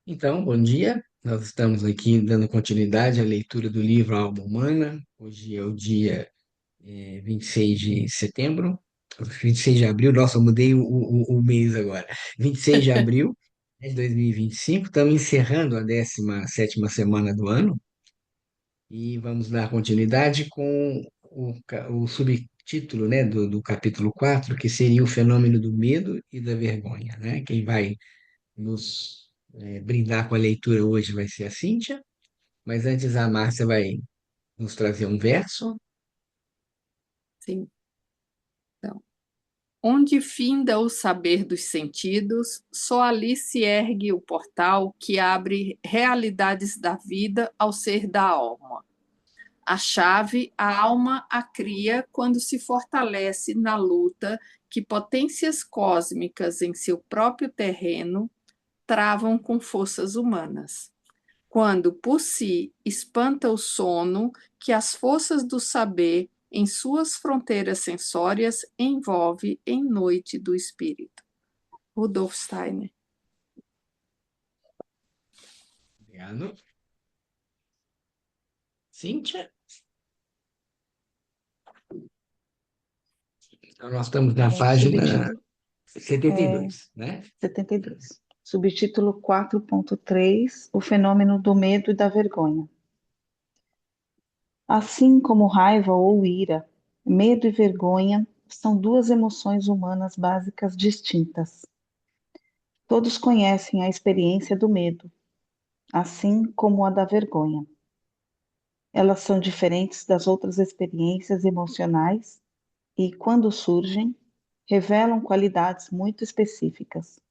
Então, bom dia. Nós estamos aqui dando continuidade à leitura do livro Alma Humana. Hoje é o dia 26 de setembro, 26 de abril. Nossa, eu mudei o mês agora. 26 de abril de 2025. Estamos encerrando a 17ª semana do ano e vamos dar continuidade com o subtítulo, né, do capítulo 4, que seria o fenômeno do medo e da vergonha, né? Quem vai nos brindar com a leitura hoje vai ser a Cíntia, mas antes a Márcia vai nos trazer um verso. Sim, então. Onde finda o saber dos sentidos, só ali se ergue o portal que abre realidades da vida ao ser da alma. A chave, a alma a cria quando se fortalece na luta que potências cósmicas em seu próprio terreno travam com forças humanas. Quando, por si, espanta o sono que as forças do saber, em suas fronteiras sensórias, envolve em noite do espírito. Rudolf Steiner. Obrigado. Cíntia? Então, nós estamos na página Subtítulo 72, né? 72. Subtítulo 4.3: O fenômeno do medo e da vergonha. Assim como raiva ou ira, medo e vergonha são duas emoções humanas básicas distintas. Todos conhecem a experiência do medo, assim como a da vergonha. Elas são diferentes das outras experiências emocionais e, quando surgem, revelam qualidades muito específicas.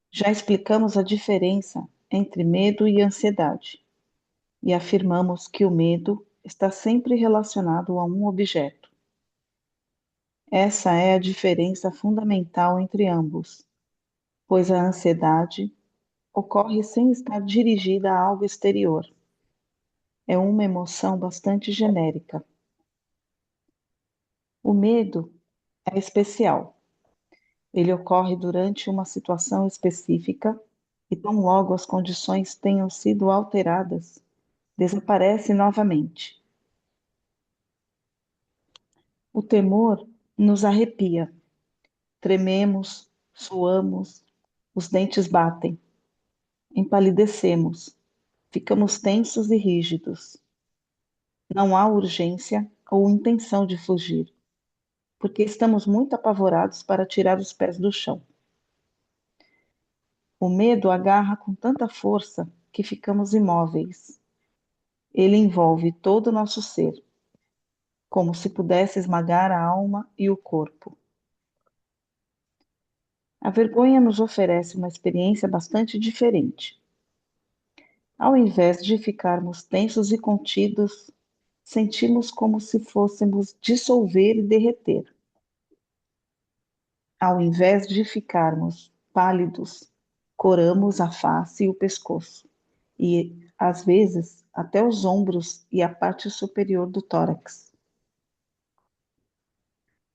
Já explicamos a diferença entre medo e ansiedade e afirmamos que o medo está sempre relacionado a um objeto. Essa é a diferença fundamental entre ambos, pois a ansiedade ocorre sem estar dirigida a algo exterior. É uma emoção bastante genérica. O medo é especial. Ele ocorre durante uma situação específica e, tão logo as condições tenham sido alteradas, desaparece novamente. O temor nos arrepia, trememos, suamos, os dentes batem, empalidecemos, ficamos tensos e rígidos. Não há urgência ou intenção de fugir, porque estamos muito apavorados para tirar os pés do chão. O medo agarra com tanta força que ficamos imóveis. Ele envolve todo o nosso ser, como se pudesse esmagar a alma e o corpo. A vergonha nos oferece uma experiência bastante diferente. Ao invés de ficarmos tensos e contidos, sentimos como se fôssemos dissolver e derreter. Ao invés de ficarmos pálidos, coramos a face e o pescoço, e, às vezes, até os ombros e a parte superior do tórax.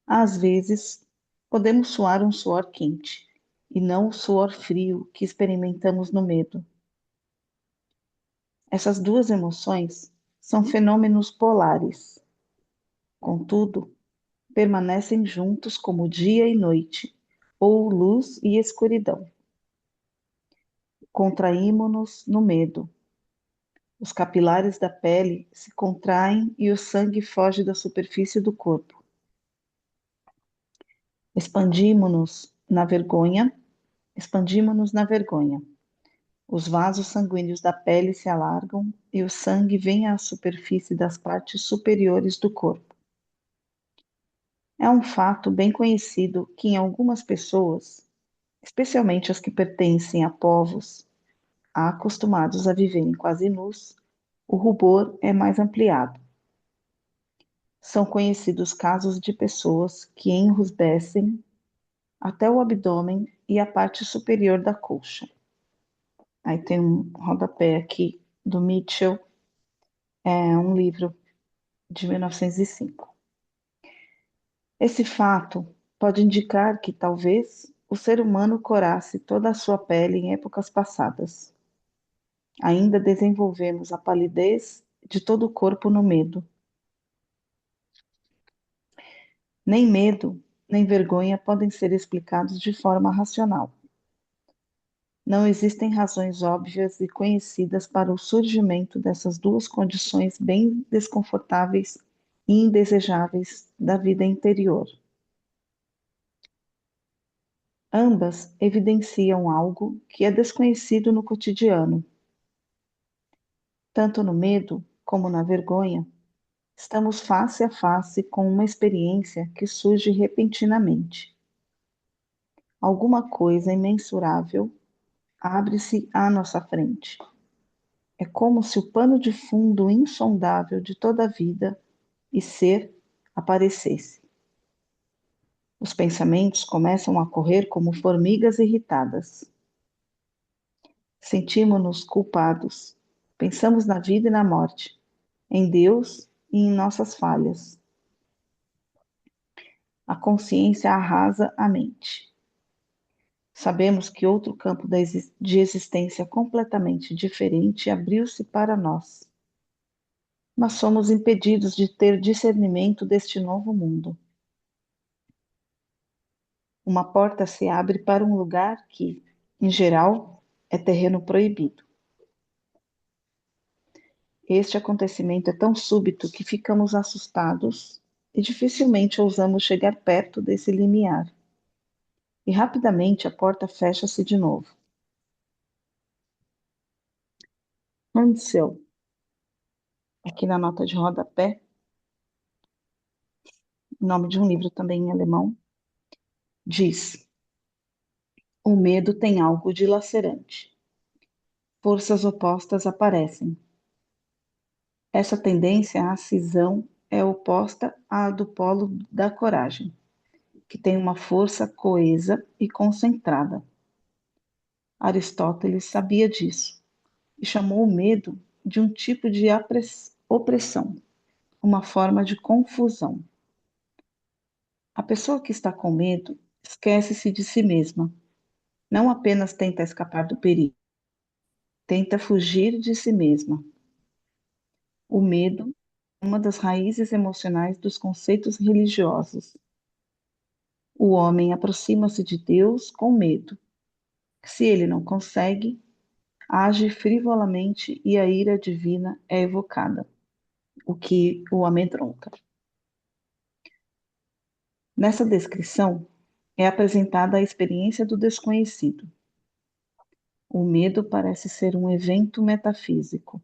Às vezes, podemos suar um suor quente, e não o suor frio que experimentamos no medo. Essas duas emoções são fenômenos polares. Contudo, permanecem juntos como dia e noite, ou luz e escuridão. Contraímo-nos no medo. Os capilares da pele se contraem e o sangue foge da superfície do corpo. Expandimo-nos na vergonha, expandimo-nos na vergonha. Os vasos sanguíneos da pele se alargam e o sangue vem à superfície das partes superiores do corpo. É um fato bem conhecido que em algumas pessoas, especialmente as que pertencem a povos acostumados a viverem quase nus, o rubor é mais ampliado. São conhecidos casos de pessoas que enrubescem até o abdômen e a parte superior da coxa. Aí tem um rodapé aqui do Mitchell, é um livro de 1905. Esse fato pode indicar que talvez o ser humano corasse toda a sua pele em épocas passadas. Ainda desenvolvemos a palidez de todo o corpo no medo. Nem medo, nem vergonha podem ser explicados de forma racional. Não existem razões óbvias e conhecidas para o surgimento dessas duas condições bem desconfortáveis e indesejáveis da vida interior. Ambas evidenciam algo que é desconhecido no cotidiano. Tanto no medo como na vergonha, estamos face a face com uma experiência que surge repentinamente. Alguma coisa imensurável abre-se à nossa frente. É como se o pano de fundo insondável de toda a vida e ser aparecesse. Os pensamentos começam a correr como formigas irritadas. Sentimos-nos culpados. Pensamos na vida e na morte, em Deus e em nossas falhas. A consciência arrasa a mente. Sabemos que outro campo de existência completamente diferente abriu-se para nós, mas somos impedidos de ter discernimento deste novo mundo. Uma porta se abre para um lugar que, em geral, é terreno proibido. Este acontecimento é tão súbito que ficamos assustados e dificilmente ousamos chegar perto desse limiar. E rapidamente a porta fecha-se de novo. Ansel, aqui na nota de rodapé, nome de um livro também em alemão, diz: o medo tem algo dilacerante. Forças opostas aparecem. Essa tendência à cisão é oposta à do polo da coragem, que tem uma força coesa e concentrada. Aristóteles sabia disso e chamou o medo de um tipo de opressão, uma forma de confusão. A pessoa que está com medo esquece-se de si mesma. Não apenas tenta escapar do perigo, tenta fugir de si mesma. O medo é uma das raízes emocionais dos conceitos religiosos. O homem aproxima-se de Deus com medo. Se ele não consegue, age frivolamente e a ira divina é evocada, o que o amedronta. Nessa descrição é apresentada a experiência do desconhecido. O medo parece ser um evento metafísico.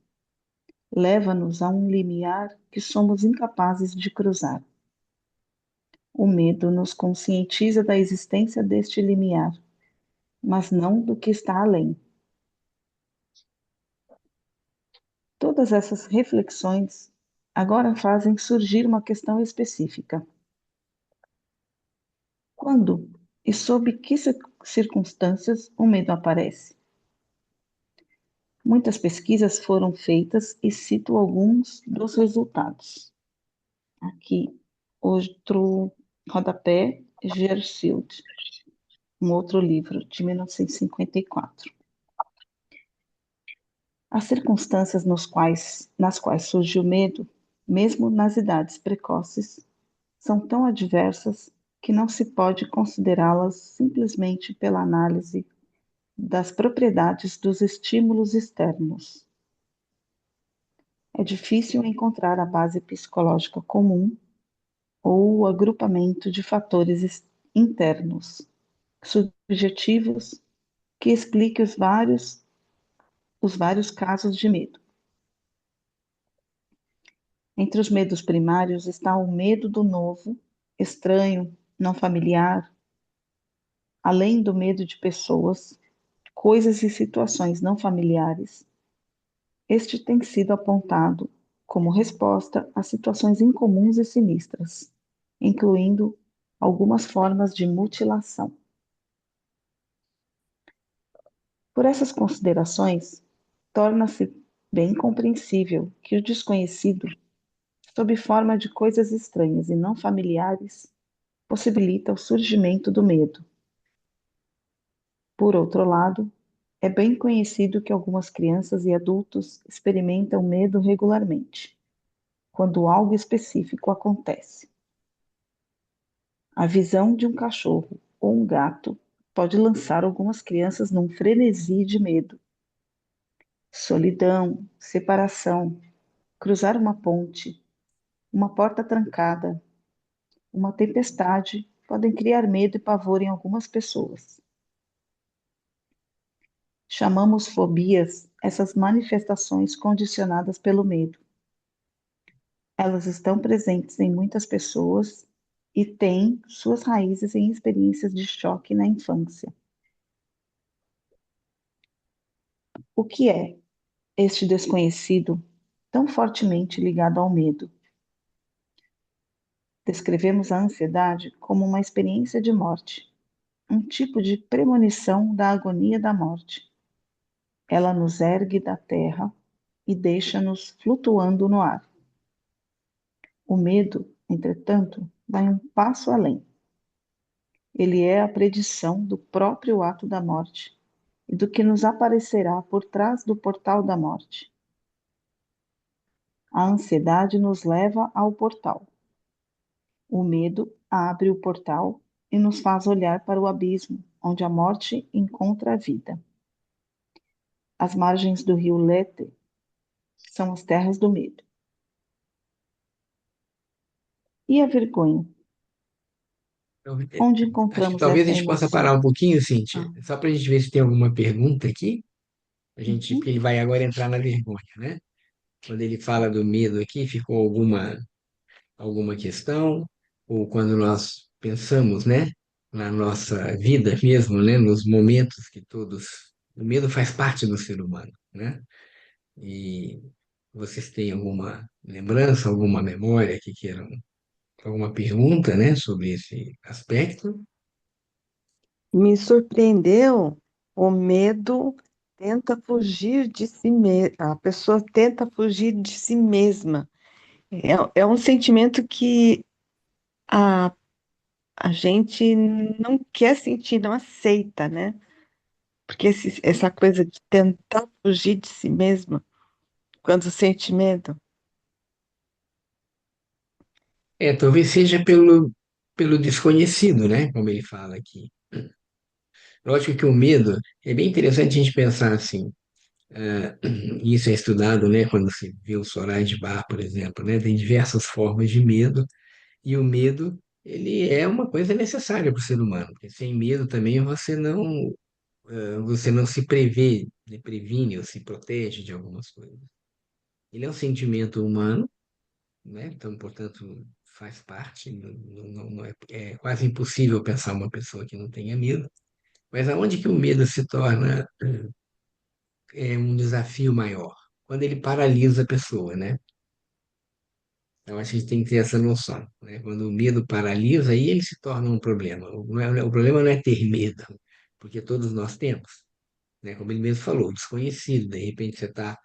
Leva-nos a um limiar que somos incapazes de cruzar. O medo nos conscientiza da existência deste limiar, mas não do que está além. Todas essas reflexões agora fazem surgir uma questão específica. Quando e sob que circunstâncias o medo aparece? Muitas pesquisas foram feitas e cito alguns dos resultados. Aqui, outro rodapé, Gersild, um outro livro de 1954. As circunstâncias nas quais surge o medo, mesmo nas idades precoces, são tão adversas que não se pode considerá-las simplesmente pela análise das propriedades dos estímulos externos. É difícil encontrar a base psicológica comum ou o agrupamento de fatores internos, subjetivos, que explique os vários casos de medo. Entre os medos primários está o medo do novo, estranho, não familiar, além do medo de pessoas, coisas e situações não familiares. Este tem sido apontado como resposta a situações incomuns e sinistras, incluindo algumas formas de mutilação. Por essas considerações, torna-se bem compreensível que o desconhecido, sob forma de coisas estranhas e não familiares, possibilita o surgimento do medo. Por outro lado, é bem conhecido que algumas crianças e adultos experimentam medo regularmente, quando algo específico acontece. A visão de um cachorro ou um gato pode lançar algumas crianças num frenesi de medo. Solidão, separação, cruzar uma ponte, uma porta trancada, uma tempestade podem criar medo e pavor em algumas pessoas. Chamamos fobias essas manifestações condicionadas pelo medo. Elas estão presentes em muitas pessoas e têm suas raízes em experiências de choque na infância. O que é este desconhecido tão fortemente ligado ao medo? Descrevemos a ansiedade como uma experiência de morte, um tipo de premonição da agonia da morte. Ela nos ergue da terra e deixa-nos flutuando no ar. O medo, entretanto, vai um passo além. Ele é a predição do próprio ato da morte e do que nos aparecerá por trás do portal da morte. A ansiedade nos leva ao portal. O medo abre o portal e nos faz olhar para o abismo, onde a morte encontra a vida. As margens do rio Lete são as terras do medo. E a vergonha? Então, Onde acho que encontramos talvez a essa gente possa parar emoção? um pouquinho, Cíntia, Ah, só para a gente ver se tem alguma pergunta aqui, porque uhum. ele vai agora entrar na vergonha, né? Quando ele fala do medo aqui, ficou alguma questão, ou quando nós pensamos, né, na nossa vida mesmo, né, nos momentos que todos, o medo faz parte do ser humano, né? E vocês têm alguma lembrança, alguma memória que queiram, alguma pergunta, né, sobre esse aspecto? Me surpreendeu o medo tenta fugir de si mesma, a pessoa tenta fugir de si mesma. É um sentimento que a, a gente não quer sentir, não aceita, né? Porque essa coisa de tentar fugir de si mesma quando sente medo. Talvez seja pelo desconhecido, né, como ele fala aqui. Lógico que o medo, é bem interessante a gente pensar assim, isso é estudado, né, quando se vê o Sorais de Bar, por exemplo, né, tem diversas formas de medo, e o medo, ele é uma coisa necessária para o ser humano, porque sem medo também você não se prevê, né, previne ou se protege de algumas coisas. Ele é um sentimento humano, né, então, portanto, faz parte, é quase impossível pensar uma pessoa que não tenha medo, mas aonde que o medo se torna um desafio maior? Quando ele paralisa a pessoa, né? Eu acho que a gente tem que ter essa noção, né? Quando o medo paralisa, aí ele se torna um problema. O problema não é ter medo, porque todos nós temos, né? Como ele mesmo falou, desconhecido. De repente você está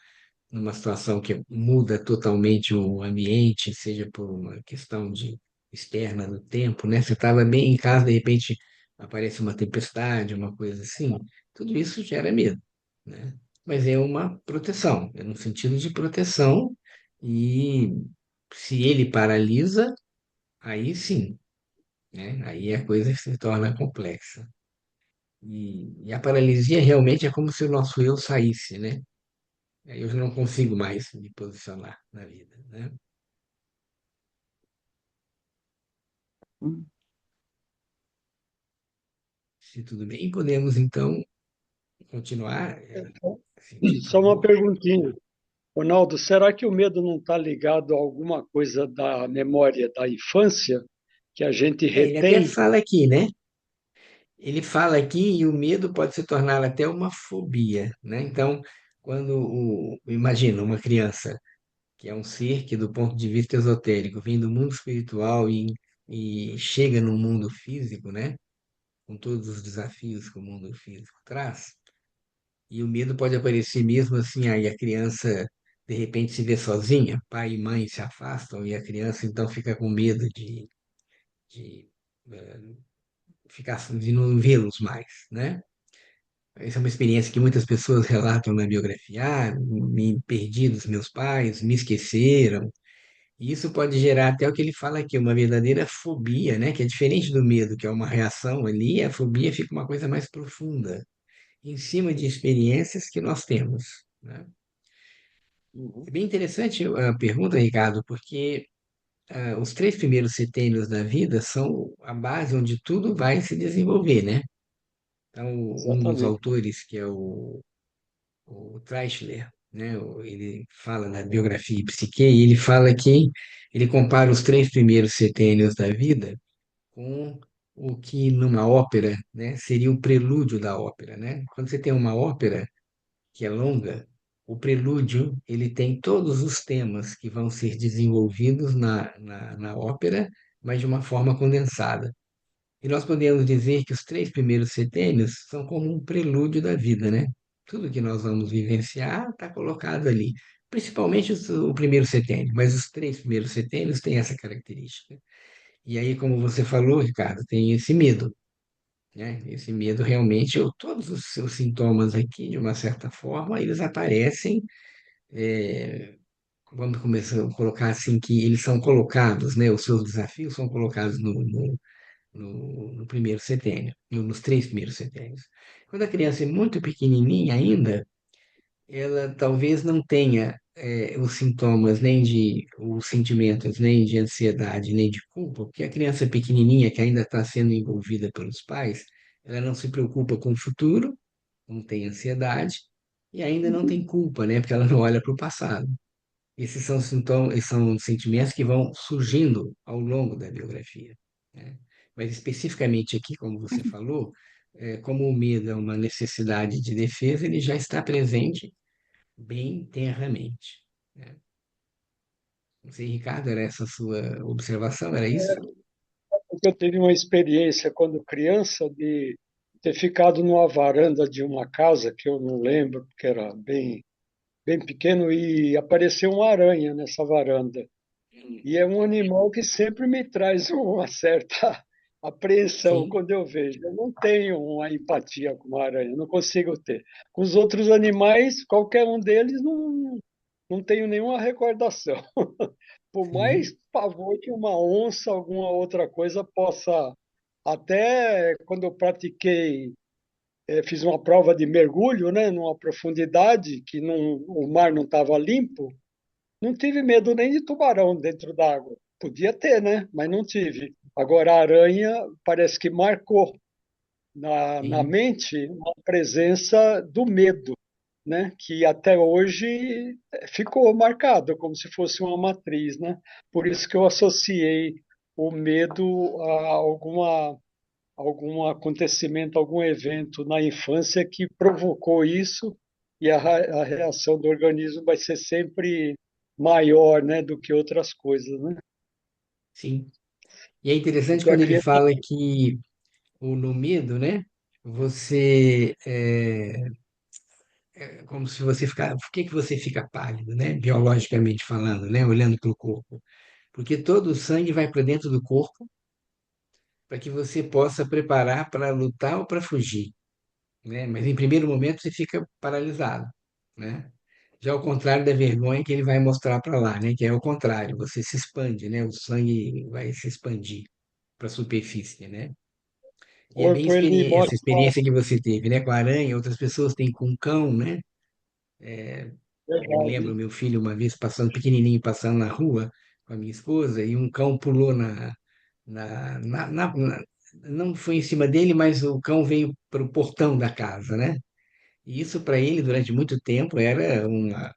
numa situação que muda totalmente o ambiente, seja por uma questão de externa do tempo, né? Você estava bem em casa, de repente aparece uma tempestade, uma coisa assim. Tudo isso gera medo, né? Mas é uma proteção, é no sentido de proteção e se ele paralisa, aí sim, né? Aí a coisa se torna complexa. E a paralisia realmente é como se o nosso eu saísse, né? Aí eu já não consigo mais me posicionar na vida, né? Hum. Se tudo bem, podemos então continuar. Cintia, por Só uma favor. perguntinha. Ronaldo, será que o medo não está ligado a alguma coisa da memória da infância que a gente Ele até retém? fala aqui, né? Ele fala aqui e o medo pode se tornar até uma fobia, né? Então, imagina uma criança que é um ser que, do ponto de vista esotérico, vem do mundo espiritual e chega no mundo físico, né? Com todos os desafios que o mundo físico traz. E o medo pode aparecer mesmo assim, aí a criança de repente se vê sozinha, pai e mãe se afastam e a criança então fica com medo de, eh, ficar, de não vê-los mais, né? Essa é uma experiência que muitas pessoas relatam na biografia. Ah, me perdi dos meus pais, me esqueceram. E isso pode gerar até o que ele fala aqui, uma verdadeira fobia, né? Que é diferente do medo, que é uma reação ali, a fobia fica uma coisa mais profunda, em cima de experiências que nós temos, né? É Uhum. bem interessante a pergunta, Ricardo, porque os 3 primeiros setênios da vida são a base onde tudo vai se desenvolver, né? Então, um dos Exatamente. autores, que é o Treichler, né? Ele fala na biografia Psique, e ele fala que ele compara os 3 primeiros setênios da vida com o que numa ópera, né, seria o prelúdio da ópera, né? Quando você tem uma ópera que é longa, o prelúdio ele tem todos os temas que vão ser desenvolvidos na ópera, mas de uma forma condensada. E nós podemos dizer que os 3 primeiros setênios são como um prelúdio da vida, né? Tudo que nós vamos vivenciar está colocado ali. Principalmente o primeiro setênio, mas os 3 primeiros setênios têm essa característica. E aí, como você falou, Ricardo, tem esse medo, né? Esse medo realmente, todos os seus sintomas aqui, de uma certa forma, eles aparecem, vamos começar a colocar assim, que eles são colocados, né? Os seus desafios são colocados no primeiro setênio, nos 3 primeiros setênios. Quando a criança é muito pequenininha ainda, ela talvez não tenha os sintomas, nem de os sentimentos, nem de ansiedade, nem de culpa, porque a criança pequenininha que ainda está sendo envolvida pelos pais, ela não se preocupa com o futuro, não tem ansiedade e ainda não tem culpa, né? Porque ela não olha para o passado. Esses são sintomas, são sentimentos que vão surgindo ao longo da biografia, né? Mas especificamente aqui, como você falou, como o medo é uma necessidade de defesa, ele já está presente bem tenramente, né? Não sei, Ricardo, era essa a sua observação? Era isso? Porque eu tive uma experiência quando criança de ter ficado numa varanda de uma casa que eu não lembro, porque era bem pequeno, e apareceu uma aranha nessa varanda. E é um animal que sempre me traz uma certa apreensão Sim, quando eu vejo. Eu não tenho uma empatia com uma aranha, não consigo ter. Com os outros animais, qualquer um deles, não tenho nenhuma recordação. Por sim, mais pavor que uma onça, alguma outra coisa possa. Até quando eu pratiquei, fiz uma prova de mergulho, né, numa profundidade que o mar não estava limpo, não tive medo nem de tubarão dentro d'água. Podia ter, né? Mas não tive. Agora, a aranha parece que marcou na sim. mente uma presença do medo, né? Que até hoje ficou marcado, como se fosse uma matriz, né? Por isso que eu associei o medo a algum acontecimento, algum evento na infância que provocou isso, e a reação do organismo vai ser sempre maior, né, do que outras coisas, né? Sim. E é interessante Porque a quando ele criança, fala que no medo, né? Você como se você ficar, por que que você fica pálido, né? Biologicamente falando, né? Olhando para o corpo. Porque todo o sangue vai para dentro do corpo para que você possa preparar para lutar ou para fugir, né? Mas em primeiro momento você fica paralisado, né? Já ao contrário da vergonha que ele vai mostrar para lá, né? Que é o contrário, você se expande, né? O sangue vai se expandir para a superfície, né? o E é bem corpo ele essa mostra, experiência que você teve, né? Com a aranha, outras pessoas têm com o cão, né? Eu lembro verdade, meu filho uma vez passando, pequenininho, passando na rua com a minha esposa e um cão pulou não foi em cima dele, mas o cão veio para o portão da casa, né? E isso para ele, durante muito tempo, era uma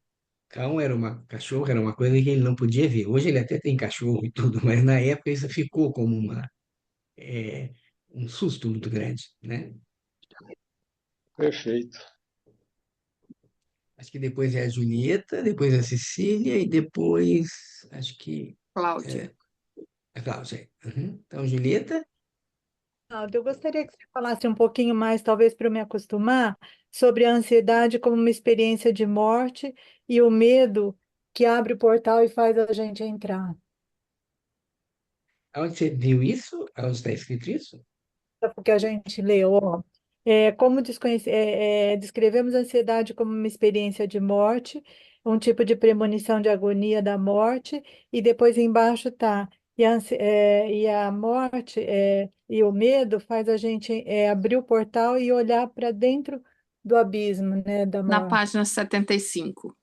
cão, era uma cachorro, era uma coisa que ele não podia ver. Hoje ele até tem cachorro e tudo, mas na época isso ficou como é, um susto muito grande, né? perfeito. Acho que depois é a Julieta, depois a Cecília e depois, acho que Cláudia. é, a Cláudia. Uhum. Então, Julieta, Ronaldo, eu gostaria que você falasse um pouquinho mais, talvez para eu me acostumar, sobre a ansiedade como uma experiência de morte e o medo que abre o portal e faz a gente entrar. onde você viu isso? Onde está escrito isso? É porque a gente leu, ó. Descrevemos a ansiedade como uma experiência de morte, um tipo de premonição de agonia da morte, e depois embaixo está. E a morte e o medo faz a gente abrir o portal e olhar para dentro do abismo, né, da Na morte. página 75.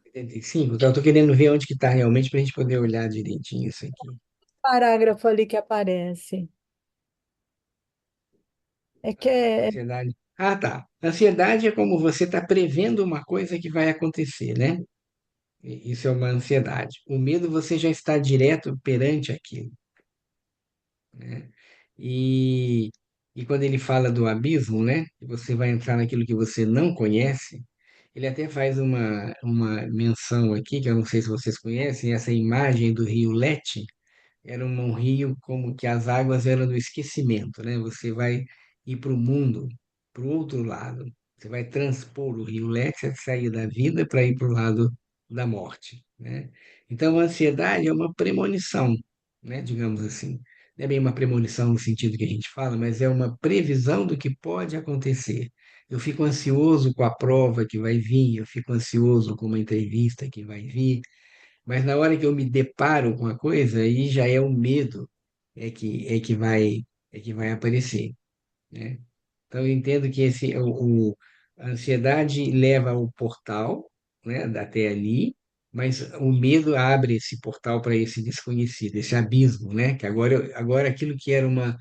85. Então, eu estou querendo ver onde que está realmente para a gente poder olhar direitinho isso aqui. Parágrafo ali que aparece. É que é Ansiedade. Ah, tá. Ansiedade é como você está prevendo uma coisa que vai acontecer, né? Isso é uma ansiedade. O medo, você já está direto perante aquilo, né? E, e quando ele fala do abismo, né? Que você vai entrar naquilo que você não conhece, ele até faz uma menção aqui, que eu não sei se vocês conhecem, essa imagem do rio Lete. Era um rio como que as águas eram do esquecimento, né? Você vai ir para o mundo, para o outro lado. Você vai transpor o rio Lete, é sair da vida para ir para o lado da morte, né? Então, a ansiedade é uma premonição, né? Digamos assim. Não é bem uma premonição no sentido que a gente fala, mas é uma previsão do que pode acontecer. Eu fico ansioso com a prova que vai vir, eu fico ansioso com uma entrevista que vai vir, mas na hora que eu me deparo com a coisa, aí já é o medo é que vai aparecer, né? Então eu entendo que a ansiedade leva ao portal, né, até ali, mas o medo abre esse portal para esse desconhecido, esse abismo, né? Que agora aquilo que era uma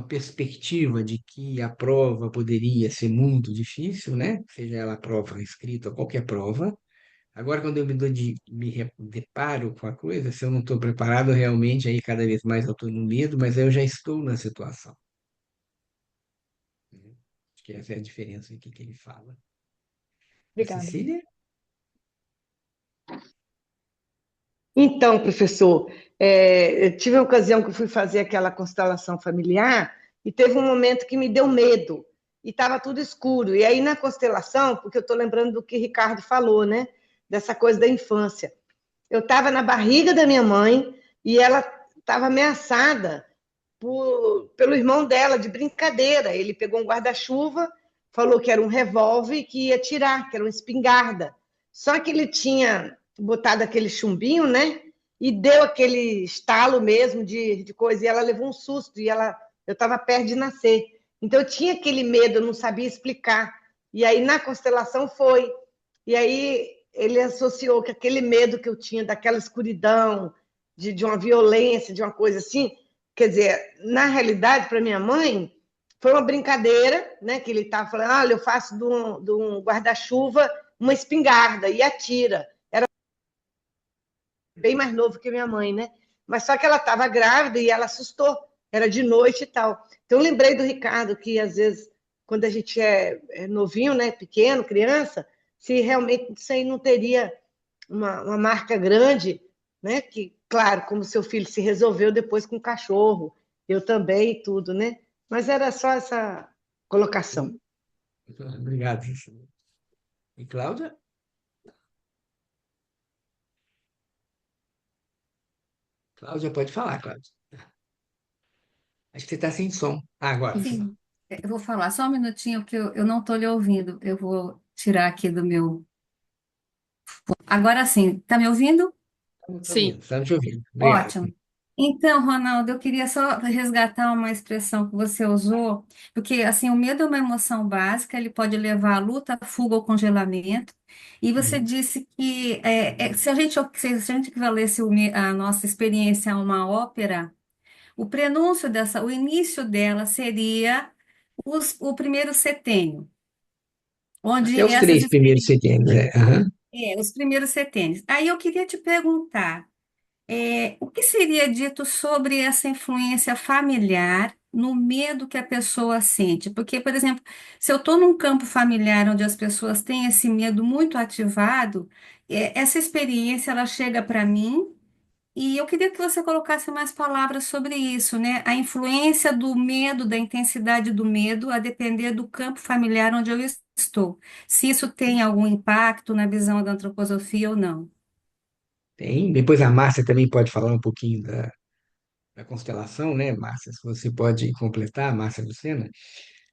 perspectiva de que a prova poderia ser muito difícil, né? Seja ela a prova escrita ou qualquer prova. Agora, quando eu deparo com a coisa, se eu não estou preparado realmente, aí cada vez mais eu estou no medo, mas aí eu já estou na situação, né? Acho que essa é a diferença aqui que ele fala. A Obrigada. Cecília? Então, professor, eu tive a ocasião que eu fui fazer aquela constelação familiar e teve um momento que me deu medo e estava tudo escuro. E aí na constelação, porque eu estou lembrando do que Ricardo falou, né? Dessa coisa da infância. Eu estava na barriga da minha mãe e ela estava ameaçada pelo irmão dela, de brincadeira. Ele pegou um guarda-chuva, falou que era um revólver e que ia tirar, que era uma espingarda. Só que ele tinha botado aquele chumbinho, né? E deu aquele estalo mesmo de coisa, e ela levou um susto, eu estava perto de nascer. Então eu tinha aquele medo, eu não sabia explicar. E aí na constelação foi. E aí ele associou que aquele medo que eu tinha daquela escuridão, de uma violência, de uma coisa assim, quer dizer, na realidade, para minha mãe, foi uma brincadeira, né? Que ele estava falando, olha, eu faço de um guarda-chuva uma espingarda e atira. Era bem mais novo que minha mãe, né? Mas só que ela estava grávida e ela assustou. Era de noite e tal. Então, eu lembrei do Ricardo que, às vezes, quando a gente é novinho, né? Pequeno, criança, se realmente isso aí não teria uma marca grande, né? Que, claro, como seu filho se resolveu depois com o cachorro, eu também e tudo, né? Mas era só essa colocação. Sim. Obrigado, Cecília. E Cláudia? Cláudia, pode falar, Cláudia. Acho que você está sem som. Ah, agora. Sim, eu vou falar só um minutinho, porque eu não estou lhe ouvindo. Eu vou tirar aqui do meu. Agora sim, está me ouvindo? Estamos te ouvindo, Sim. estamos te ouvindo. Obrigado. Ótimo. Então, Ronaldo, eu queria só resgatar uma expressão que você usou, porque assim, o medo é uma emoção básica, ele pode levar à luta, à fuga ou congelamento. E você Uhum. disse que se a gente equivalesse a nossa experiência a uma ópera, o prenúncio dessa, o início dela seria o primeiro setênio, Até onde os essas 3 primeiros experiências, setembros, né? Aham. os primeiros setênios. Aí eu queria te perguntar, o que seria dito sobre essa influência familiar no medo que a pessoa sente? Porque, por exemplo, se eu estou num campo familiar onde as pessoas têm esse medo muito ativado, essa experiência ela chega para mim. E eu queria que você colocasse mais palavras sobre isso, né? A influência do medo, da intensidade do medo, a depender do campo familiar onde eu estou. Se isso tem algum impacto na visão da antroposofia ou não. Tem. Depois a Márcia também pode falar um pouquinho da constelação, né, Márcia? Se você pode completar, Márcia Lucena.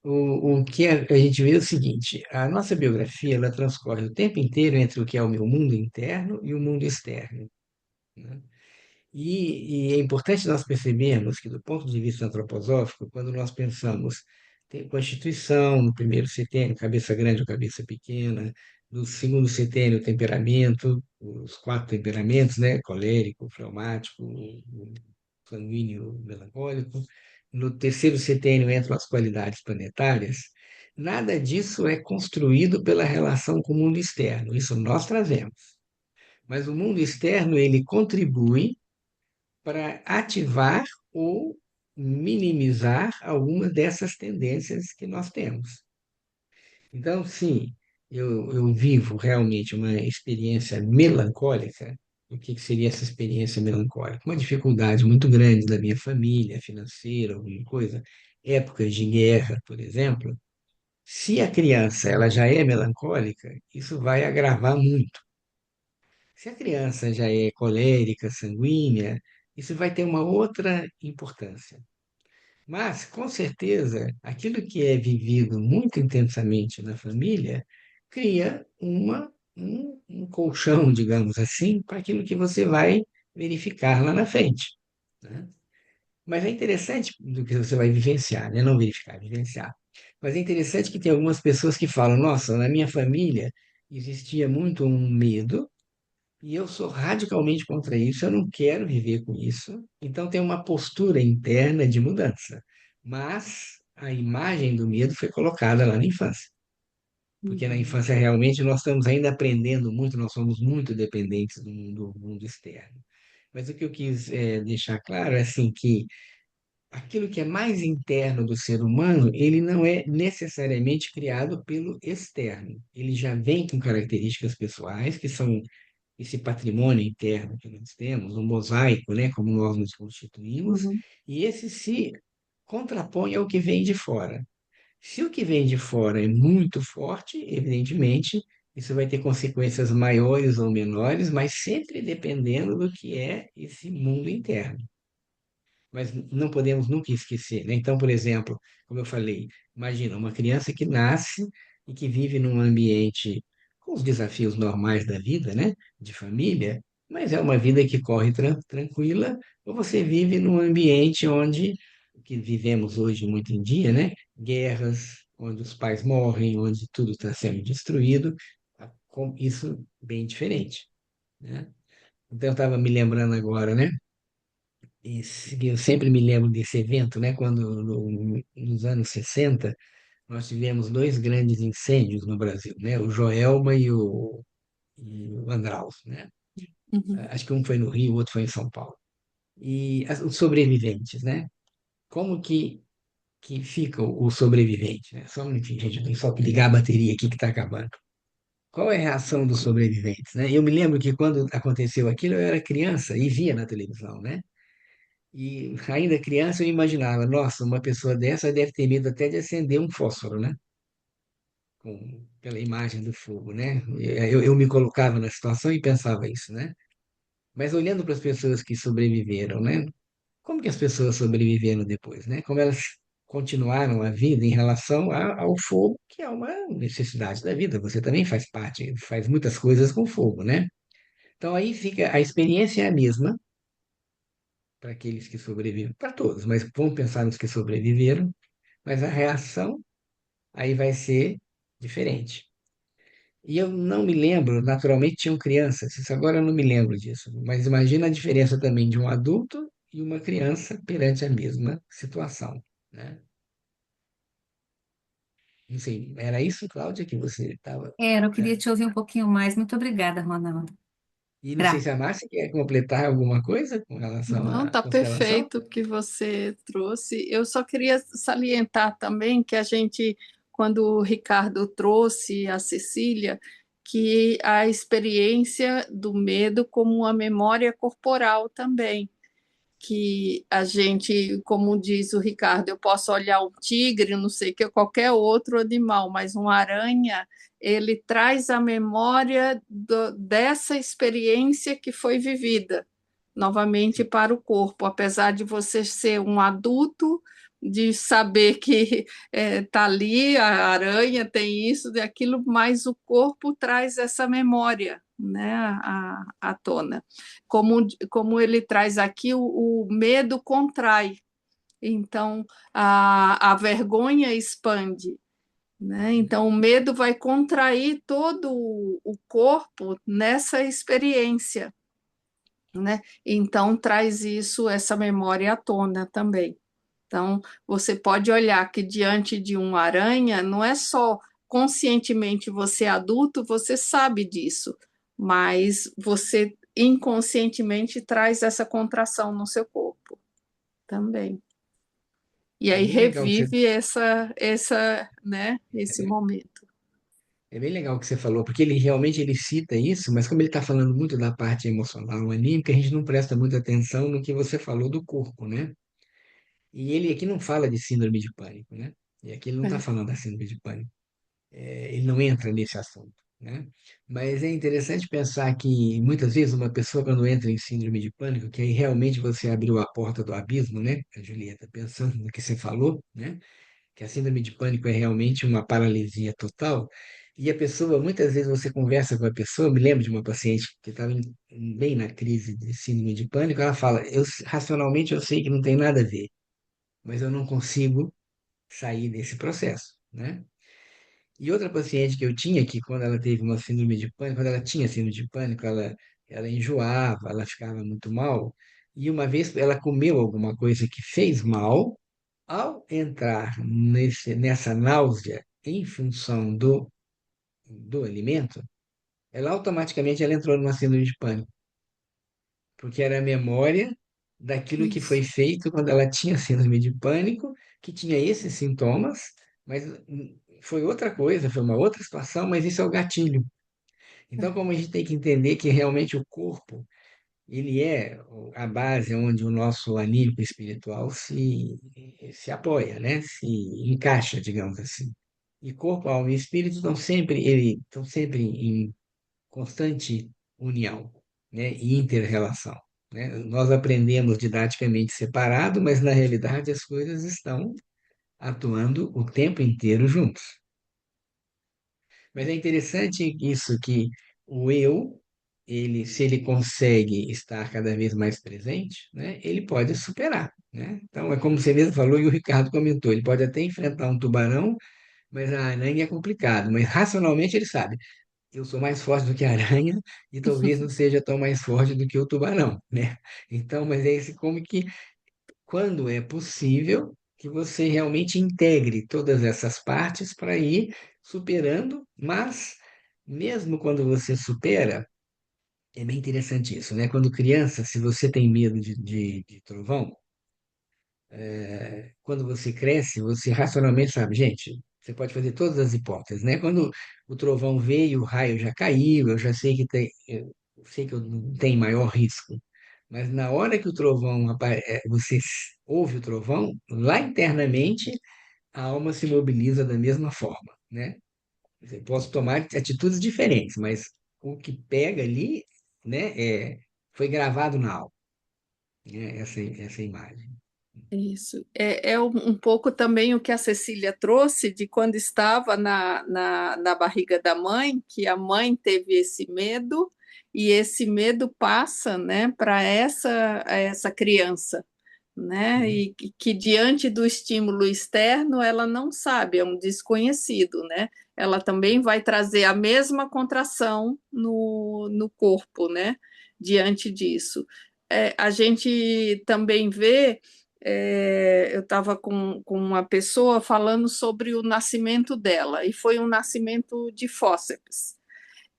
O que a gente vê é o seguinte: a nossa biografia ela transcorre o tempo inteiro entre o que é o meu mundo interno e o mundo externo, né? E é importante nós percebermos que, do ponto de vista antroposófico, quando nós pensamos tem constituição no primeiro setênio, cabeça grande ou cabeça pequena, no segundo setênio, temperamento, os quatro temperamentos, né? Colérico, fleumático, sanguíneo, melancólico. No terceiro setênio entram as qualidades planetárias. Nada disso é construído pela relação com o mundo externo, isso nós trazemos. Mas o mundo externo ele contribui para ativar ou minimizar algumas dessas tendências que nós temos. Então, sim, eu vivo realmente uma experiência melancólica. O que seria essa experiência melancólica? Uma dificuldade muito grande da minha família, financeira, alguma coisa, épocas de guerra, por exemplo. Se a criança ela já é melancólica, isso vai agravar muito. Se a criança já é colérica, sanguínea, isso vai ter uma outra importância. Mas, com certeza, aquilo que é vivido muito intensamente na família cria um colchão, digamos assim, para aquilo que você vai verificar lá na frente, né? Mas é interessante do que você vai vivenciar, né? Não verificar, vivenciar. Mas é interessante que tem algumas pessoas que falam: nossa, na minha família existia muito um medo e eu sou radicalmente contra isso, eu não quero viver com isso. Então tem uma postura interna de mudança. Mas a imagem do medo foi colocada lá na infância. Porque na Uhum. infância realmente nós estamos ainda aprendendo muito, nós somos muito dependentes do mundo externo. Mas o que eu quis deixar claro é assim que aquilo que é mais interno do ser humano, ele não é necessariamente criado pelo externo. Ele já vem com características pessoais que são esse patrimônio interno que nós temos, um mosaico, né, como nós nos constituímos, Uhum. e esse se contrapõe ao que vem de fora. Se o que vem de fora é muito forte, evidentemente, isso vai ter consequências maiores ou menores, mas sempre dependendo do que é esse mundo interno. Mas não podemos nunca esquecer, né? Então, por exemplo, como eu falei, imagina uma criança que nasce e que vive num ambiente com os desafios normais da vida, né? De família, mas é uma vida que corre tranquila, ou você vive num ambiente onde, o que vivemos hoje muito em dia, né? Guerras, onde os pais morrem, onde tudo está sendo destruído, tá? Com isso bem diferente, né? Então, eu estava me lembrando agora, né? Eu sempre me lembro desse evento, né? Quando nos anos 60 nós tivemos dois grandes incêndios no Brasil, né? O Joelma e o Andraus, né? Uhum. Acho que um foi no Rio, o outro foi em São Paulo. E os sobreviventes, né? Como que fica o sobrevivente, né? Só um minutinho, gente, eu tenho só que ligar a bateria aqui que está acabando. Qual é a reação dos sobreviventes, né? Eu me lembro que quando aconteceu aquilo, eu era criança e via na televisão, né? E ainda criança eu imaginava, nossa, uma pessoa dessa deve ter medo até de acender um fósforo, né? Pela imagem do fogo, né? Eu me colocava na situação e pensava isso, né? Mas olhando para as pessoas que sobreviveram, né? Como que as pessoas sobreviveram depois, né? Como elas continuaram a vida em relação ao fogo, que é uma necessidade da vida. Você também faz parte, faz muitas coisas com fogo, né? Então aí fica, a experiência é a mesma para aqueles que sobreviveram, para todos, mas vamos pensar nos que sobreviveram, mas a reação aí vai ser diferente. E eu não me lembro, naturalmente tinham crianças, isso agora eu não me lembro disso, mas imagina a diferença também de um adulto e uma criança perante a mesma situação, né? Não sei, era isso, Cláudia, que você estava. Eu queria te ouvir um pouquinho mais. Muito obrigada, Ronaldo. E não sei Gra- se a Márcia quer completar alguma coisa com relação Não, à tá constelação. perfeito o que você trouxe. Eu só queria salientar também que a gente, quando o Ricardo trouxe a Cecília, que a experiência do medo como uma memória corporal também. Que a gente, como diz o Ricardo, eu posso olhar um tigre, não sei que qualquer outro animal, mas uma aranha, ele traz a memória dessa experiência que foi vivida novamente Sim, para o corpo, apesar de você ser um adulto, de saber que está ali, a aranha tem isso, e aquilo, mas o corpo traz essa memória, né, à tona. Como ele traz aqui, o medo contrai, então a vergonha expande, né? Então o medo vai contrair todo o corpo nessa experiência, né? Então traz isso, essa memória à tona também. Então, você pode olhar que diante de uma aranha, não é só conscientemente você é adulto, você sabe disso, mas você inconscientemente traz essa contração no seu corpo também. E É aí bem legal que você, revive né, esse momento. é bem legal que você falou, porque ele realmente ele cita isso, mas como ele está falando muito da parte emocional, anímica, a gente não presta muita atenção no que você falou do corpo, né? E ele aqui não fala de síndrome de pânico, né? E aqui ele não está É, falando da síndrome de pânico. Ele não entra nesse assunto, né? Mas é interessante pensar que muitas vezes uma pessoa quando entra em síndrome de pânico, que aí realmente você abriu a porta do abismo, né, a Julieta, pensando no que você falou, né, que a síndrome de pânico é realmente uma paralisia total. E a pessoa, muitas vezes você conversa com a pessoa, eu me lembro de uma paciente que estava bem na crise de síndrome de pânico, ela fala, racionalmente eu sei que não tem nada a ver, mas eu não consigo sair desse processo, né? E outra paciente que eu tinha, que quando ela teve uma síndrome de pânico, quando ela tinha síndrome de pânico, ela enjoava, ela ficava muito mal. E uma vez ela comeu alguma coisa que fez mal, ao entrar nessa náusea em função do alimento, ela automaticamente ela entrou numa síndrome de pânico, porque era a memória daquilo que foi isso, feito quando ela tinha síndrome de pânico, que tinha esses sintomas, mas foi outra coisa, foi uma outra situação, mas isso é o gatilho. Então, é, como a gente tem que entender que realmente o corpo, ele é a base onde o nosso anímico espiritual se apoia, né? Se encaixa, digamos assim. E corpo, alma e espírito estão sempre em constante união, né? E inter-relação, né? Nós aprendemos didaticamente separado, mas na realidade as coisas estão atuando o tempo inteiro juntos. Mas é interessante isso que o eu, se ele consegue estar cada vez mais presente, né, ele pode superar, né? Então é como você mesmo falou e o Ricardo comentou, ele pode até enfrentar um tubarão, mas a aranha é complicado, mas racionalmente ele sabe, eu sou mais forte do que a aranha e talvez não seja tão mais forte do que o tubarão, né? Então, mas é esse como que quando é possível que você realmente integre todas essas partes para ir superando, mas mesmo quando você supera, é bem interessante isso, né? Quando criança, se você tem medo de trovão, quando você cresce, você racionalmente sabe, gente, você pode fazer todas as hipóteses, né? Quando o trovão veio, o raio já caiu, eu já sei que tem, eu sei que eu não tenho maior risco. Mas na hora que o trovão você ouve o trovão, lá internamente a alma se mobiliza da mesma forma, né? Eu posso tomar atitudes diferentes, mas o que pega ali, né, foi gravado na alma, né? Essa imagem. isso. É um pouco também o que a Cecília trouxe de quando estava na barriga da mãe, que a mãe teve esse medo, e esse medo passa, né, para essa criança, né? Sim. E que diante do estímulo externo ela não sabe, é um desconhecido, né? Ela também vai trazer a mesma contração no corpo, né? Diante disso. A gente também vê. Eu estava com uma pessoa falando sobre o nascimento dela, e foi um nascimento de fórceps.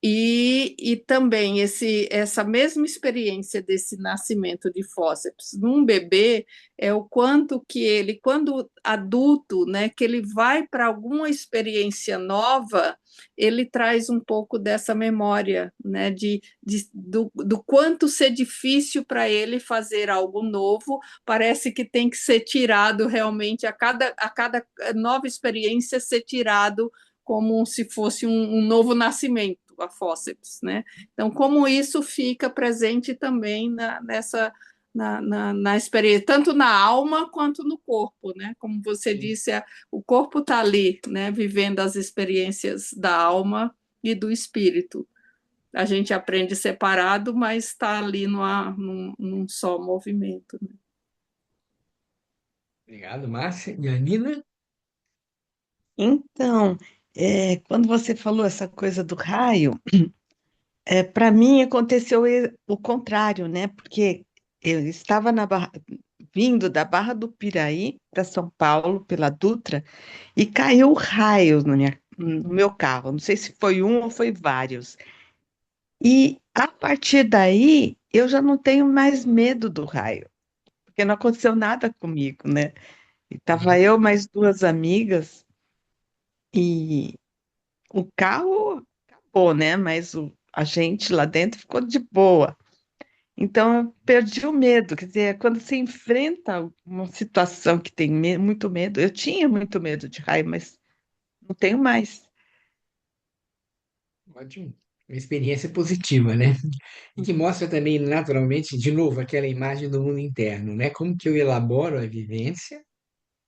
E também essa mesma experiência desse nascimento de fórceps num bebê é o quanto que ele, quando adulto, né, que ele vai para alguma experiência nova, ele traz um pouco dessa memória, né, do quanto ser difícil para ele fazer algo novo, parece que tem que ser tirado realmente, a cada nova experiência ser tirado como se fosse um novo nascimento, a fórceps, né? Então, como isso fica presente também na experiência, tanto na alma quanto no corpo, né? Como você Sim. disse, o corpo está ali, né? Vivendo as experiências da alma e do espírito. A gente aprende separado, mas está ali num só movimento, né? Obrigado, Márcia. E a Nina? Então, quando você falou essa coisa do raio, para mim aconteceu o contrário, né? Porque eu estava vindo da Barra do Piraí para São Paulo pela Dutra e caiu raio no meu carro. Não sei se foi um ou foi vários. E a partir daí eu já não tenho mais medo do raio, porque não aconteceu nada comigo, né? E tava Uhum. eu mais duas amigas e o carro acabou, né? Mas a gente lá dentro ficou de boa. Então, eu perdi o medo. Quer dizer, quando você enfrenta uma situação que tem muito medo, eu tinha muito medo de raio, mas não tenho mais. Ótimo. Uma experiência positiva, né? E que mostra também, naturalmente, de novo, aquela imagem do mundo interno, né? Como que eu elaboro a vivência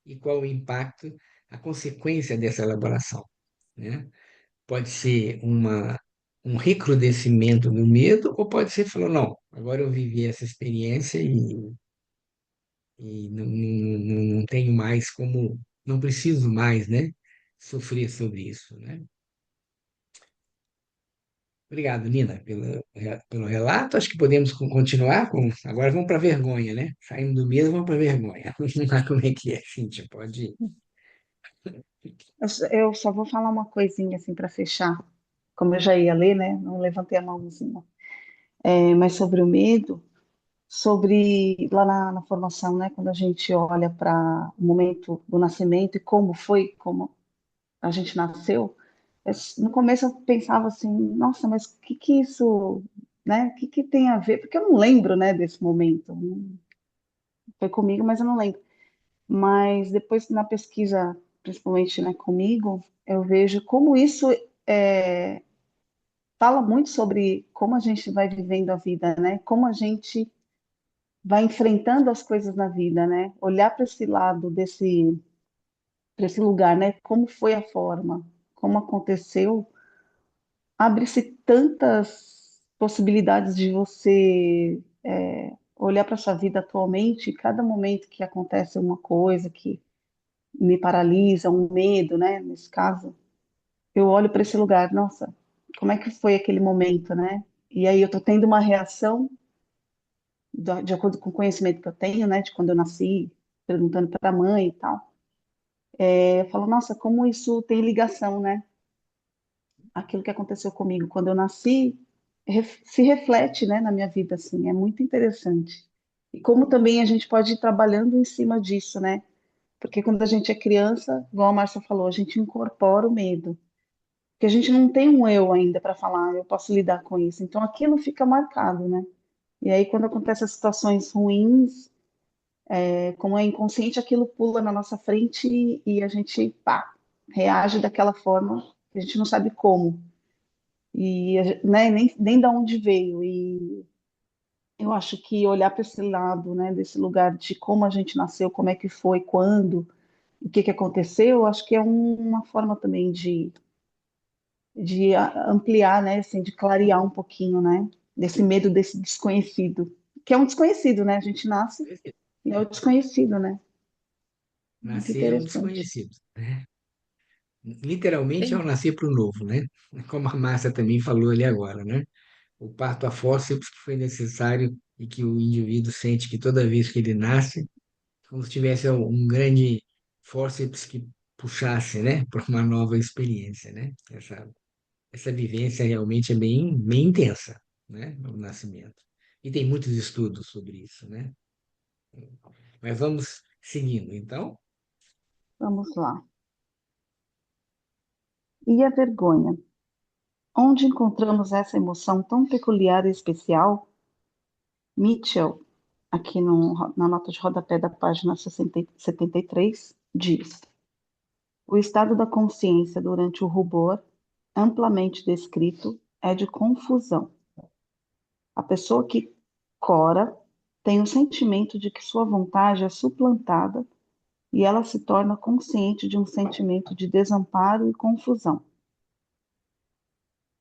e qual o impacto, a consequência dessa elaboração, né? Pode ser um recrudescimento do medo, ou pode ser falou, não, agora eu vivi essa experiência e não tenho mais como, não preciso mais, né, sofrer sobre isso, né? Obrigado, Nina, pelo relato. Acho que podemos continuar com. Agora vamos para a vergonha, né? Saindo do medo, vamos para a vergonha. Vamos lá como é que é, Cíntia, pode ir. Eu só vou falar uma coisinha assim para fechar. Como eu já ia ler, né? Não levantei a mãozinha. Mas sobre o medo, sobre lá na formação, né? Quando a gente olha para o momento do nascimento e como foi, como a gente nasceu, no começo eu pensava assim, nossa, mas o que que isso, né? O que que tem a ver? Porque eu não lembro, né, desse momento. Foi comigo, mas eu não lembro. Mas depois na pesquisa, principalmente, né, comigo, eu vejo como isso é, fala muito sobre como a gente vai vivendo a vida, né? Como a gente vai enfrentando as coisas na vida, né? Olhar para esse lado para esse lugar, né? Como foi a forma, como aconteceu, abre-se tantas possibilidades de você olhar para sua vida atualmente, cada momento que acontece uma coisa que me paralisa, um medo, né? Nesse caso, eu olho para esse lugar, nossa, como é que foi aquele momento, né? E aí eu tô tendo uma reação de acordo com o conhecimento que eu tenho, né? De quando eu nasci, perguntando para a mãe e tal. Eu falo, nossa, como isso tem ligação, né? Aquilo que aconteceu comigo quando eu nasci se reflete, né, na minha vida, assim, é muito interessante. E como também a gente pode ir trabalhando em cima disso, né? Porque quando a gente é criança, igual a Márcia falou, a gente incorpora o medo. Porque a gente não tem um eu ainda para falar, eu posso lidar com isso. Então aquilo fica marcado, né? E aí quando acontecem as situações ruins, como é inconsciente, aquilo pula na nossa frente e a gente, pá, reage daquela forma que a gente não sabe como. E, né, nem da onde veio. E eu acho que olhar para esse lado, né, desse lugar de como a gente nasceu, como é que foi, quando, o que que aconteceu, eu acho que é uma forma também de ampliar, né, assim, de clarear um pouquinho, né, desse medo desse desconhecido, que é um desconhecido, né? A gente nasce e é o desconhecido, né? Muito Nascer é um interessante. desconhecido, né? Literalmente é o Tem- nascer para o novo, né? Como a Márcia também falou ali agora, né? O parto a fórceps que foi necessário e que o indivíduo sente que toda vez que ele nasce, como se tivesse um grande fórceps que puxasse, né, para uma nova experiência, né? Essa vivência realmente é bem intensa, né, no nascimento. E tem muitos estudos sobre isso, né? Mas vamos seguindo, então. Vamos lá. E a vergonha? Onde encontramos essa emoção tão peculiar e especial? Mitchell, aqui na nota de rodapé da página 73, diz: o estado da consciência durante o rubor, amplamente descrito, é de confusão. A pessoa que cora tem o sentimento de que sua vontade é suplantada e ela se torna consciente de um sentimento de desamparo e confusão.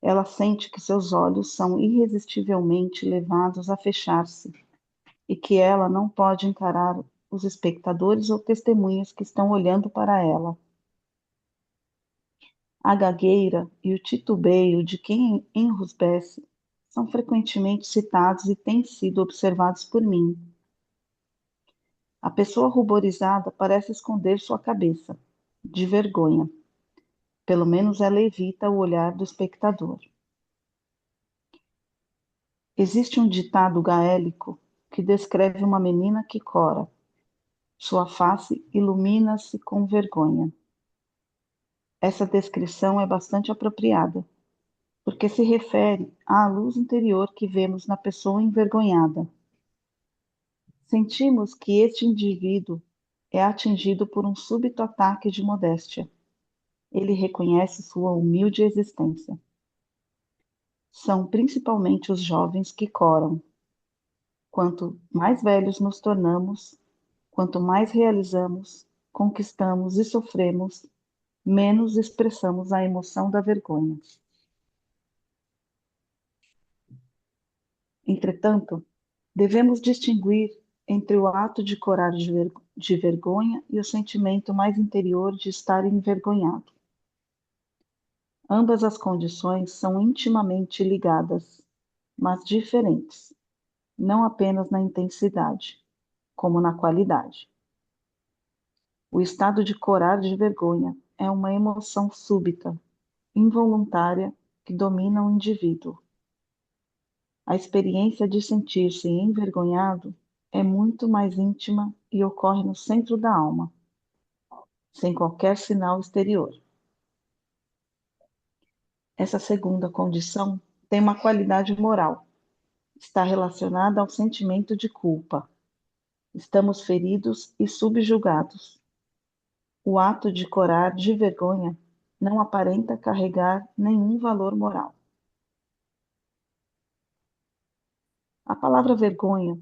Ela sente que seus olhos são irresistivelmente levados a fechar-se e que ela não pode encarar os espectadores ou testemunhas que estão olhando para ela. A gagueira e o titubeio de quem enrubesce são frequentemente citados e têm sido observados por mim. A pessoa ruborizada parece esconder sua cabeça, de vergonha. Pelo menos ela evita o olhar do espectador. Existe um ditado gaélico que descreve uma menina que cora. Sua face ilumina-se com vergonha. Essa descrição é bastante apropriada, porque se refere à luz interior que vemos na pessoa envergonhada. Sentimos que este indivíduo é atingido por um súbito ataque de modéstia. Ele reconhece sua humilde existência. São principalmente os jovens que coram. Quanto mais velhos nos tornamos, quanto mais realizamos, conquistamos e sofremos, menos expressamos a emoção da vergonha. Entretanto, devemos distinguir entre o ato de corar de vergonha e o sentimento mais interior de estar envergonhado. Ambas as condições são intimamente ligadas, mas diferentes, não apenas na intensidade, como na qualidade. O estado de corar de vergonha é uma emoção súbita, involuntária, que domina o indivíduo. A experiência de sentir-se envergonhado é muito mais íntima e ocorre no centro da alma, sem qualquer sinal exterior. Essa segunda condição tem uma qualidade moral. Está relacionada ao sentimento de culpa. Estamos feridos e subjugados. O ato de corar de vergonha não aparenta carregar nenhum valor moral. A palavra vergonha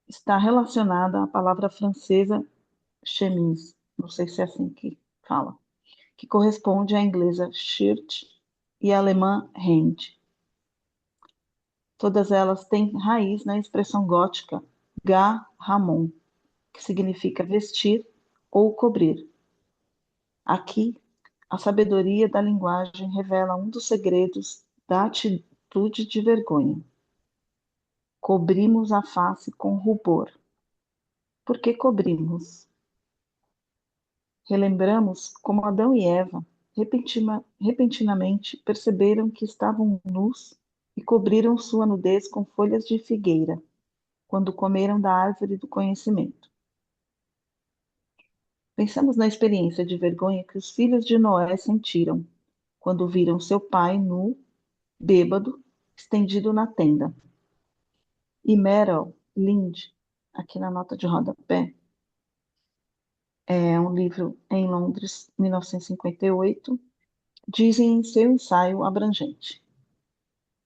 está relacionada à palavra francesa chemise, não sei se é assim que fala, que corresponde à inglesa shirt e à alemã Hemd. Todas elas têm raiz na expressão gótica ga-ramon, que significa vestir ou cobrir. Aqui, a sabedoria da linguagem revela um dos segredos da atitude de vergonha. Cobrimos a face com rubor. Por que cobrimos? Relembramos como Adão e Eva repentinamente perceberam que estavam nus e cobriram sua nudez com folhas de figueira, quando comeram da árvore do conhecimento. Pensamos na experiência de vergonha que os filhos de Noé sentiram quando viram seu pai nu, bêbado, estendido na tenda. E Merrill Lynch, aqui na nota de rodapé, é um livro em Londres, 1958, dizem em seu ensaio abrangente: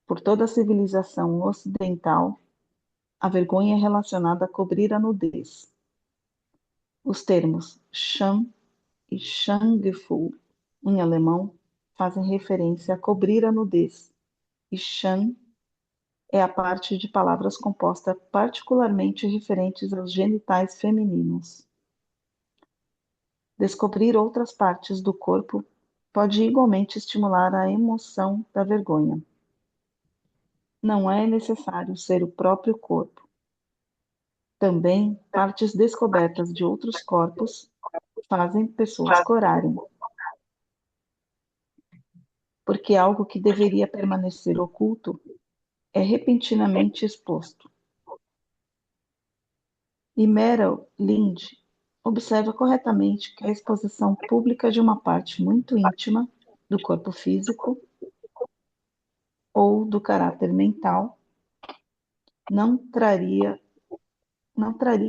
por toda a civilização ocidental, a vergonha é relacionada a cobrir a nudez. Os termos Scham e Shamgefühl, em alemão, fazem referência a cobrir a nudez, e Scham é a parte de palavras composta particularmente referentes aos genitais femininos. Descobrir outras partes do corpo pode igualmente estimular a emoção da vergonha. Não é necessário ser o próprio corpo. Também, partes descobertas de outros corpos fazem pessoas corarem. Porque algo que deveria permanecer oculto é repentinamente exposto. E Merrill Lynch observa corretamente que a exposição pública de uma parte muito íntima do corpo físico ou do caráter mental não traria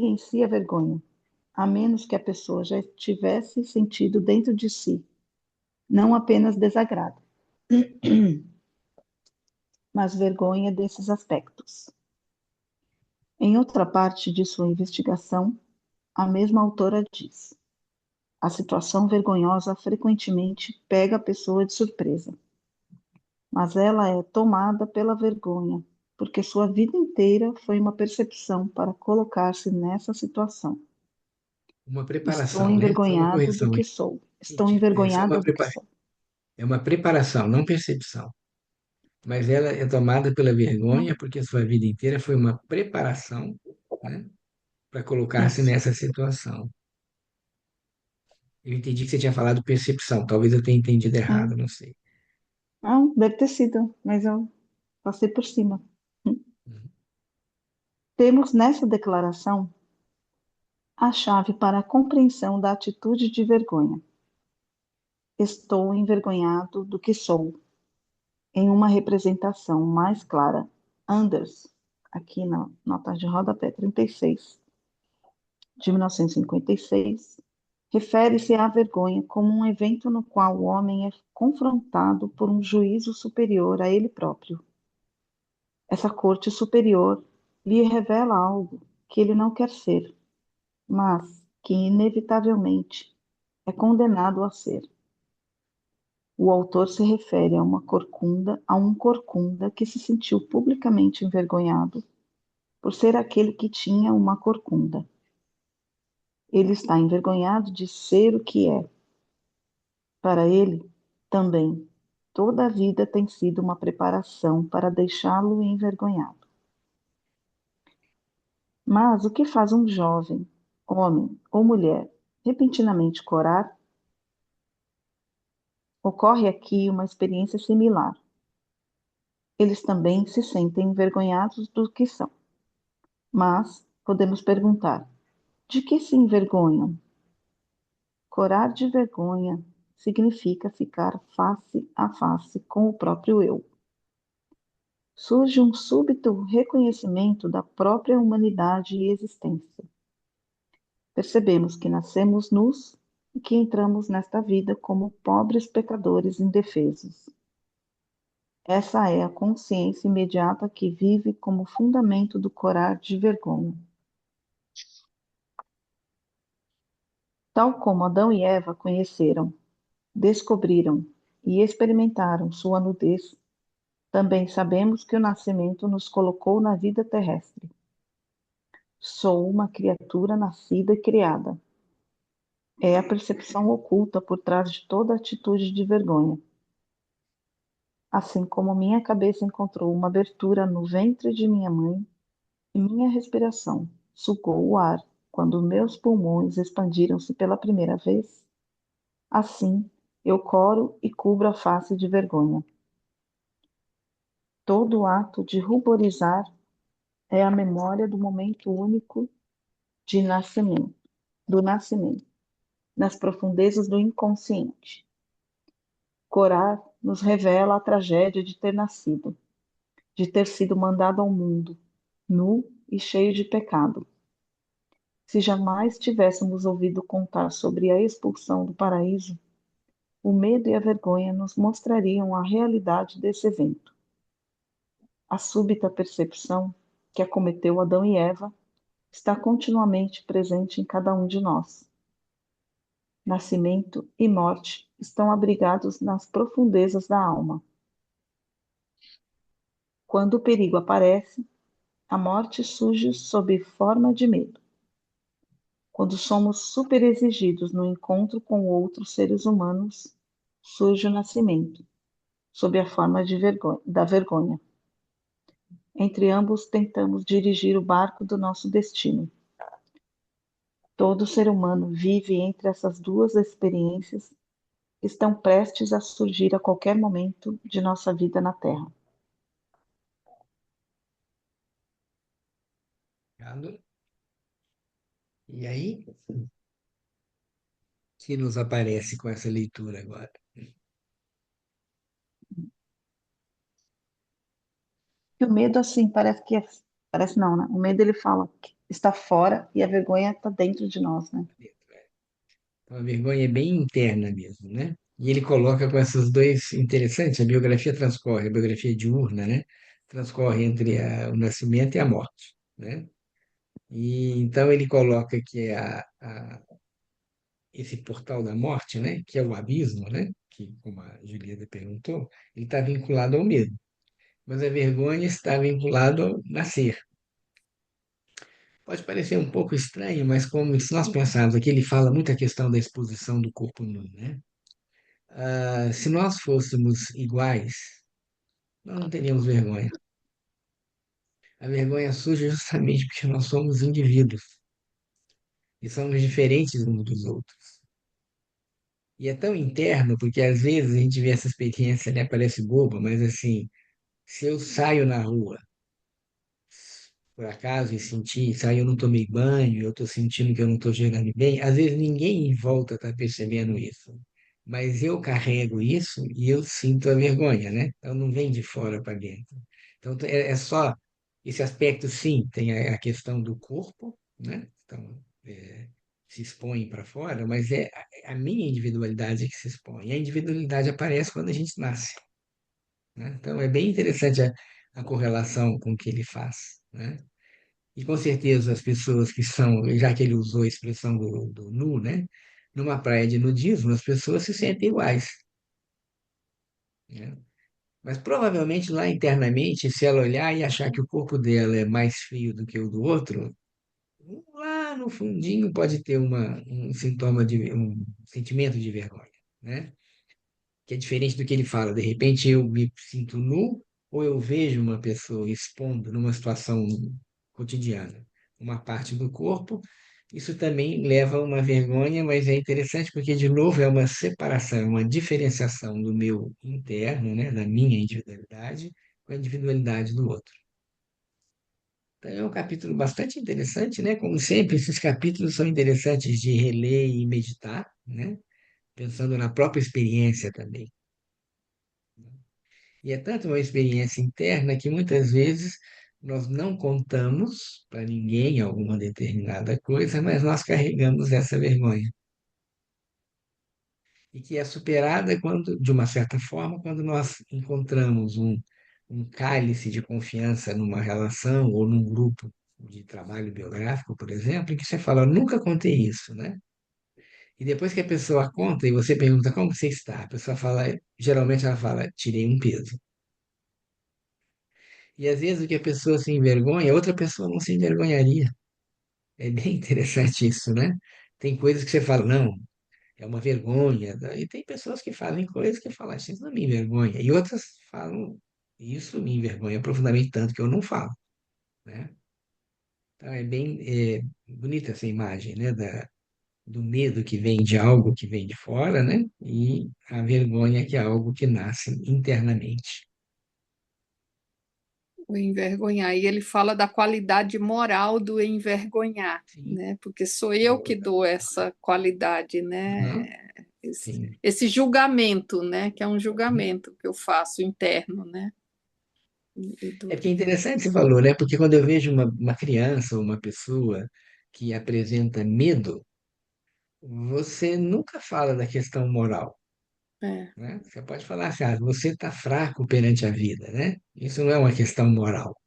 em si a vergonha, a menos que a pessoa já tivesse sentido dentro de si, não apenas desagrado, mas vergonha desses aspectos. Em outra parte de sua investigação, a mesma autora diz: a situação vergonhosa frequentemente pega a pessoa de surpresa, mas ela é tomada pela vergonha, porque sua vida inteira foi uma percepção para colocar-se nessa situação. Uma Estou preparação, né? Só uma envergonhado do correção que aqui. sou. Estou Gente, envergonhada do que sou. é uma preparação, não percepção. Mas ela é tomada pela vergonha porque a sua vida inteira foi uma preparação, né, para colocar-se Isso. nessa situação. Eu entendi que você tinha falado percepção, talvez eu tenha entendido errado, Hum. não sei. Não, deve ter sido, mas eu passei por cima. Uhum. Temos nessa declaração a chave para a compreensão da atitude de vergonha. Estou envergonhado do que sou, em uma representação mais clara. Anders, aqui na nota de rodapé 36, de 1956, refere-se à vergonha como um evento no qual o homem é confrontado por um juízo superior a ele próprio. Essa corte superior lhe revela algo que ele não quer ser, mas que inevitavelmente é condenado a ser. O autor se refere a um corcunda que se sentiu publicamente envergonhado por ser aquele que tinha uma corcunda. Ele está envergonhado de ser o que é. Para ele, também, toda a vida tem sido uma preparação para deixá-lo envergonhado. Mas o que faz um jovem, homem ou mulher, repentinamente corar? Ocorre aqui uma experiência similar. Eles também se sentem envergonhados do que são. Mas podemos perguntar: de que se envergonham? Corar de vergonha significa ficar face a face com o próprio eu. Surge um súbito reconhecimento da própria humanidade e existência. Percebemos que nascemos nus e que entramos nesta vida como pobres pecadores indefesos. Essa é a consciência imediata que vive como fundamento do corar de vergonha. Tal como Adão e Eva conheceram, descobriram e experimentaram sua nudez, também sabemos que o nascimento nos colocou na vida terrestre. Sou uma criatura nascida e criada. É a percepção oculta por trás de toda atitude de vergonha. Assim como minha cabeça encontrou uma abertura no ventre de minha mãe e minha respiração sugou o ar quando meus pulmões expandiram-se pela primeira vez, assim eu coro e cubro a face de vergonha. Todo ato de ruborizar é a memória do momento único de nascimento, do nascimento, nas profundezas do inconsciente. Corar nos revela a tragédia de ter nascido, de ter sido mandado ao mundo, nu e cheio de pecado. Se jamais tivéssemos ouvido contar sobre a expulsão do paraíso, o medo e a vergonha nos mostrariam a realidade desse evento. A súbita percepção que acometeu Adão e Eva está continuamente presente em cada um de nós. Nascimento e morte estão abrigados nas profundezas da alma. Quando o perigo aparece, a morte surge sob forma de medo. Quando somos superexigidos no encontro com outros seres humanos, surge o nascimento, sob a forma da vergonha. Entre ambos, tentamos dirigir o barco do nosso destino. Todo ser humano vive entre essas duas experiências que estão prestes a surgir a qualquer momento de nossa vida na Terra. Obrigado. E aí, que nos aparece com essa leitura agora? E o medo, assim, parece que parece não, né? O medo ele fala que está fora e a vergonha está dentro de nós, né? Então, a vergonha é bem interna mesmo, né? E ele coloca com essas dois interessantes, a biografia transcorre, a biografia diurna, né? Transcorre entre o nascimento e a morte, né? E então ele coloca que esse portal da morte, né, que é o abismo, né, que, como a Julieta perguntou, ele está vinculado ao medo, mas a vergonha está vinculada ao nascer. Pode parecer um pouco estranho, mas como se nós pensarmos aqui, ele fala muito a questão da exposição do corpo nu, né? Se nós fôssemos iguais, nós não teríamos vergonha. A vergonha surge justamente porque nós somos indivíduos e somos diferentes uns dos outros. E é tão interno, porque às vezes a gente vê essa experiência, né? Parece boba, mas assim, se eu saio na rua, por acaso, e sentir, sabe, eu não tomei banho, eu estou sentindo que eu não estou chegando bem, às vezes ninguém em volta está percebendo isso. Mas eu carrego isso e eu sinto a vergonha, né? Então não vem de fora para dentro. Então é só esse aspecto, sim, tem a questão do corpo, né? Então se expõe para fora, mas é a minha individualidade que se expõe. A individualidade aparece quando a gente nasce, né? Então é bem interessante a correlação com o que ele faz, né? E com certeza as pessoas que são, já que ele usou a expressão do nu, né? Numa praia de nudismo, as pessoas se sentem iguais, né? Mas provavelmente lá internamente, se ela olhar e achar que o corpo dela é mais feio do que o do outro, lá no fundinho pode ter um sintoma um sentimento de vergonha, né? Que é diferente do que ele fala. De repente eu me sinto nu ou eu vejo uma pessoa expondo numa situação cotidiana uma parte do corpo. Isso também leva a uma vergonha, mas é interessante porque, de novo, é uma separação, uma diferenciação do meu interno, né, da minha individualidade, com a individualidade do outro. Então, é um capítulo bastante interessante, né? Como sempre, esses capítulos são interessantes de reler e meditar, né? Pensando na própria experiência também. E é tanto uma experiência interna que muitas vezes nós não contamos para ninguém alguma determinada coisa, mas nós carregamos essa vergonha. E que é superada quando, de uma certa forma, quando nós encontramos um cálice de confiança numa relação ou num grupo de trabalho biográfico, por exemplo, em que você fala, "Eu nunca contei isso, né?" E depois que a pessoa conta e você pergunta como você está, a pessoa fala, geralmente ela fala, tirei um peso. E às vezes o que a pessoa se envergonha, outra pessoa não se envergonharia. É bem interessante isso, né? Tem coisas que você fala, não, é uma vergonha. E tem pessoas que fazem coisas que falam, "Ah, isso não me envergonha." E outras falam, isso me envergonha profundamente tanto que eu não falo, né? Então é bem bonita essa imagem, né? Do medo que vem de algo que vem de fora, né? E a vergonha que é algo que nasce internamente. O envergonhar. E ele fala da qualidade moral do envergonhar, Sim, né? Porque sou eu que boa. dou essa qualidade, né? Uhum, Esse, sim. esse julgamento, né? Que é um Uhum. julgamento que eu faço interno, né? É porque é interessante você falou, né? Porque quando eu vejo uma criança ou uma pessoa que apresenta medo, você nunca fala da questão moral, É, né? Você pode falar assim, você está fraco perante a vida, né? Isso não é uma questão moral.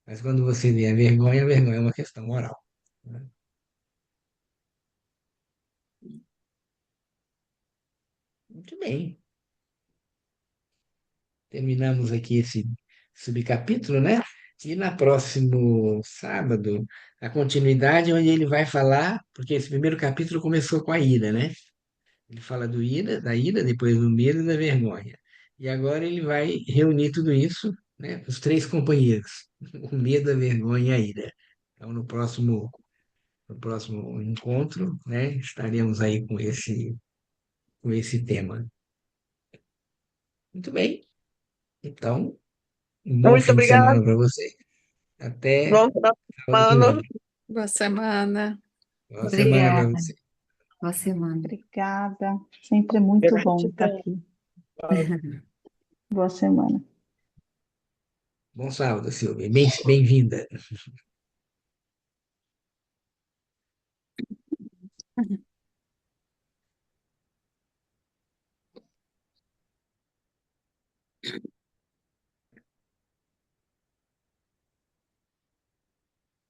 Mas quando você vê a vergonha é uma questão moral, né? Muito bem. Terminamos aqui esse subcapítulo, né? E na próximo sábado, a continuidade onde ele vai falar, porque esse primeiro capítulo começou com a ira, né? Ele fala da ira, depois do medo e da vergonha. E agora ele vai reunir tudo isso, né? Os três companheiros, o medo, a vergonha e a ira. Então, no próximo encontro, né? Estaremos aí com esse tema. Muito bem. Então, um bom Muito fim de obrigada. semana para você. Até Bom final de sábado que semana. vem. boa semana. Boa semana para Obrigada. você. Boa semana. Obrigada. Sempre muito bom estar Gratidão. aqui. Boa semana. Bom sábado, Silvia. Bem-vinda.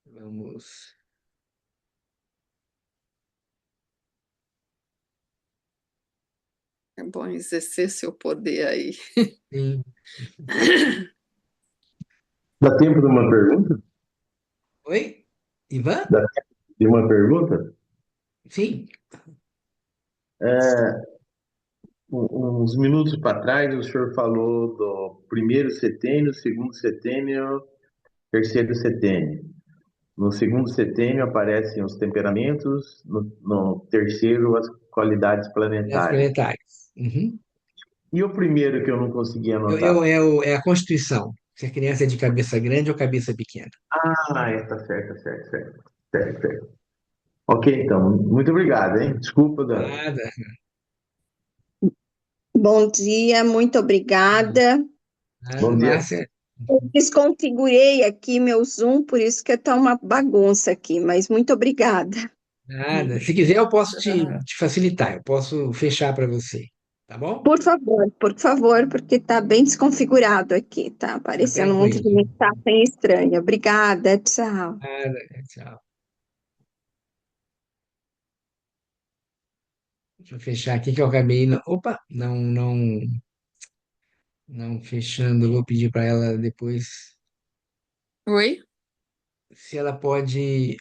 Vamos. É bom exercer seu poder aí. Sim. Dá tempo de uma pergunta? Oi? Ivan? Dá tempo de uma pergunta? Sim. É, uns minutos para trás, o senhor falou do primeiro setênio, segundo setênio, terceiro setênio. No segundo setênio aparecem os temperamentos, no terceiro as qualidades Unidades planetárias. planetárias. Uhum. E o primeiro que eu não consegui É, anotar? é a Constituição. Se a criança é de cabeça grande ou cabeça pequena. Tá certo, tá certo, certo, certo, certo. Ok, então, muito obrigado, hein? Desculpa, Dan. Nada. Bom dia, muito obrigada. Nada, Bom dia. Márcia. Eu desconfigurei aqui meu Zoom, por isso que está uma bagunça aqui, mas muito obrigada. Nada. Se quiser, eu posso te facilitar. Eu posso fechar para você. Tá bom? Por favor, porque está bem desconfigurado aqui, tá Tá aparecendo um monte tranquilo. de mensagem estranha. Obrigada, tchau. Nada. Tchau. Deixa eu fechar aqui que eu acabei. Opa! Não fechando. Eu vou pedir para ela depois Oi? se ela pode